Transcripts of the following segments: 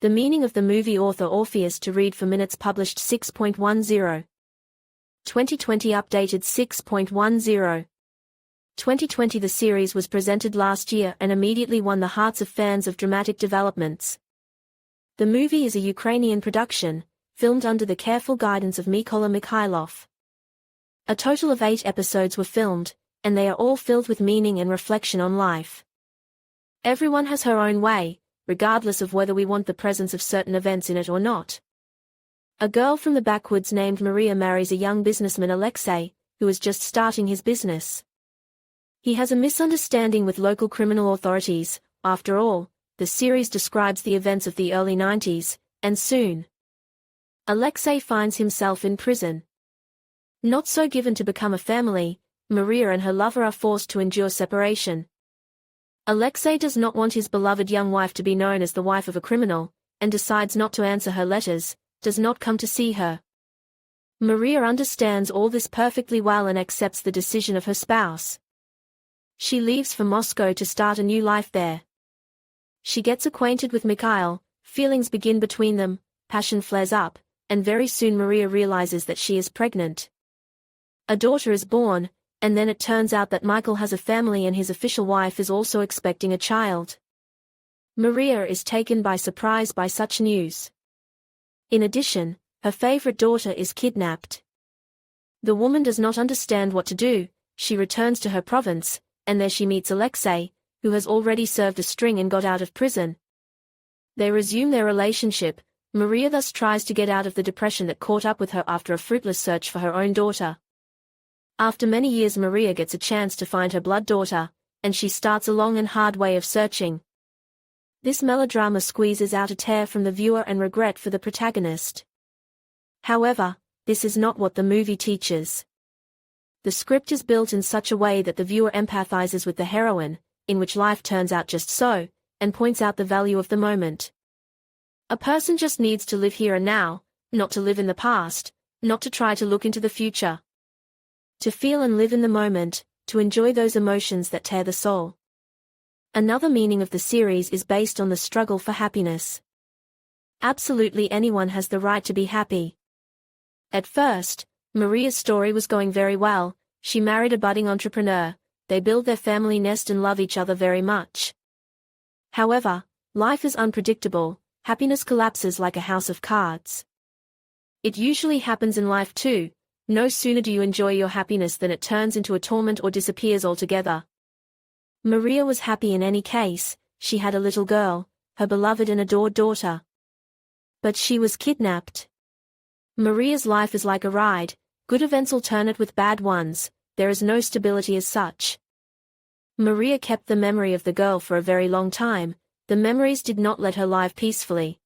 The meaning of the movie author Orpheus to read for minutes published 6.10. 2020 updated 6.10. 2020 The series was presented last year and immediately won the hearts of fans of dramatic developments. The movie is a Ukrainian production, filmed under the careful guidance of Mykola Mikhailov. A total of 8 episodes were filmed, and they are all filled with meaning and reflection on life. Everyone has her own way, regardless of whether we want the presence of certain events in it or not. A girl from the backwoods named Maria marries a young businessman Alexei, who is just starting his business. He has a misunderstanding with local criminal authorities. After all, the series describes the events of the early 90s, and soon Alexei finds himself in prison. Not so given to become a family, Maria and her lover are forced to endure separation. Alexei does not want his beloved young wife to be known as the wife of a criminal, and decides not to answer her letters, does not come to see her. Maria understands all this perfectly well and accepts the decision of her spouse. She leaves for Moscow to start a new life there. She gets acquainted with Mikhail, feelings begin between them, passion flares up, and very soon Maria realizes that she is pregnant. A daughter is born, and then it turns out that Michael has a family and his official wife is also expecting a child. Maria is taken by surprise by such news. In addition, her favorite daughter is kidnapped. The woman does not understand what to do. She returns to her province, and there she meets Alexei, who has already served a string and got out of prison. They resume their relationship. Maria thus tries to get out of the depression that caught up with her after a fruitless search for her own daughter. After many years Maria gets a chance to find her blood daughter, and she starts a long and hard way of searching. This melodrama squeezes out a tear from the viewer and regret for the protagonist. However, this is not what the movie teaches. The script is built in such a way that the viewer empathizes with the heroine, in which life turns out just so, and points out the value of the moment. A person just needs to live here and now, not to live in the past, not to try to look into the future. To feel and live in the moment, to enjoy those emotions that tear the soul. Another meaning of the series is based on the struggle for happiness. Absolutely anyone has the right to be happy. At first, Maria's story was going very well. She married a budding entrepreneur, they build their family nest and love each other very much. However, life is unpredictable, happiness collapses like a house of cards. It usually happens in life too. No sooner do you enjoy your happiness than it turns into a torment or disappears altogether. Maria was happy in any case. She had a little girl, her beloved and adored daughter. But she was kidnapped. Maria's life is like a ride, good events alternate with bad ones, there is no stability as such. Maria kept the memory of the girl for a very long time. The memories did not let her live peacefully.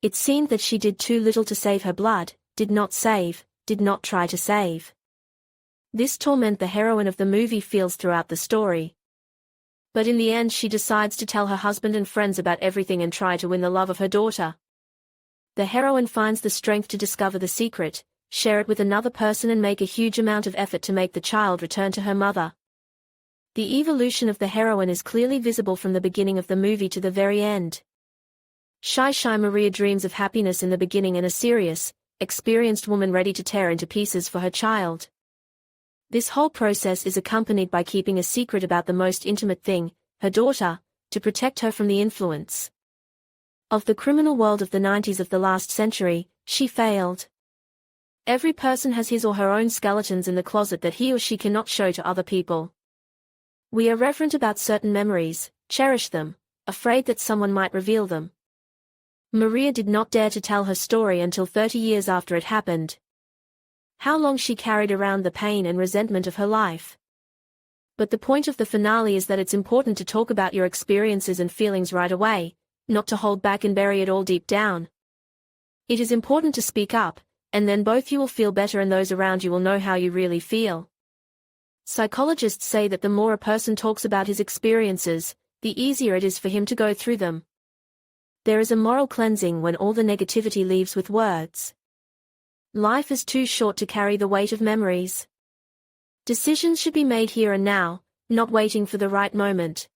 It seemed that she did too little to save her blood, did not try to save. This torment the heroine of the movie feels throughout the story. But in the end she decides to tell her husband and friends about everything and try to win the love of her daughter. The heroine finds the strength to discover the secret, share it with another person and make a huge amount of effort to make the child return to her mother. The evolution of the heroine is clearly visible from the beginning of the movie to the very end. Shy Maria dreams of happiness in the beginning and a serious, experienced woman ready to tear into pieces for her child. This whole process is accompanied by keeping a secret about the most intimate thing, her daughter, to protect her from the influence of the criminal world of the 90s of the last century. She failed. Every person has his or her own skeletons in the closet that he or she cannot show to other people. We are reverent about certain memories, cherish them, afraid that someone might reveal them. Maria did not dare to tell her story until 30 years after it happened. How long she carried around the pain and resentment of her life. But the point of the finale is that it's important to talk about your experiences and feelings right away, not to hold back and bury it all deep down. It is important to speak up, and then both you will feel better and those around you will know how you really feel. Psychologists say that the more a person talks about his experiences, the easier it is for him to go through them. There is a moral cleansing when all the negativity leaves with words. Life is too short to carry the weight of memories. Decisions should be made here and now, not waiting for the right moment.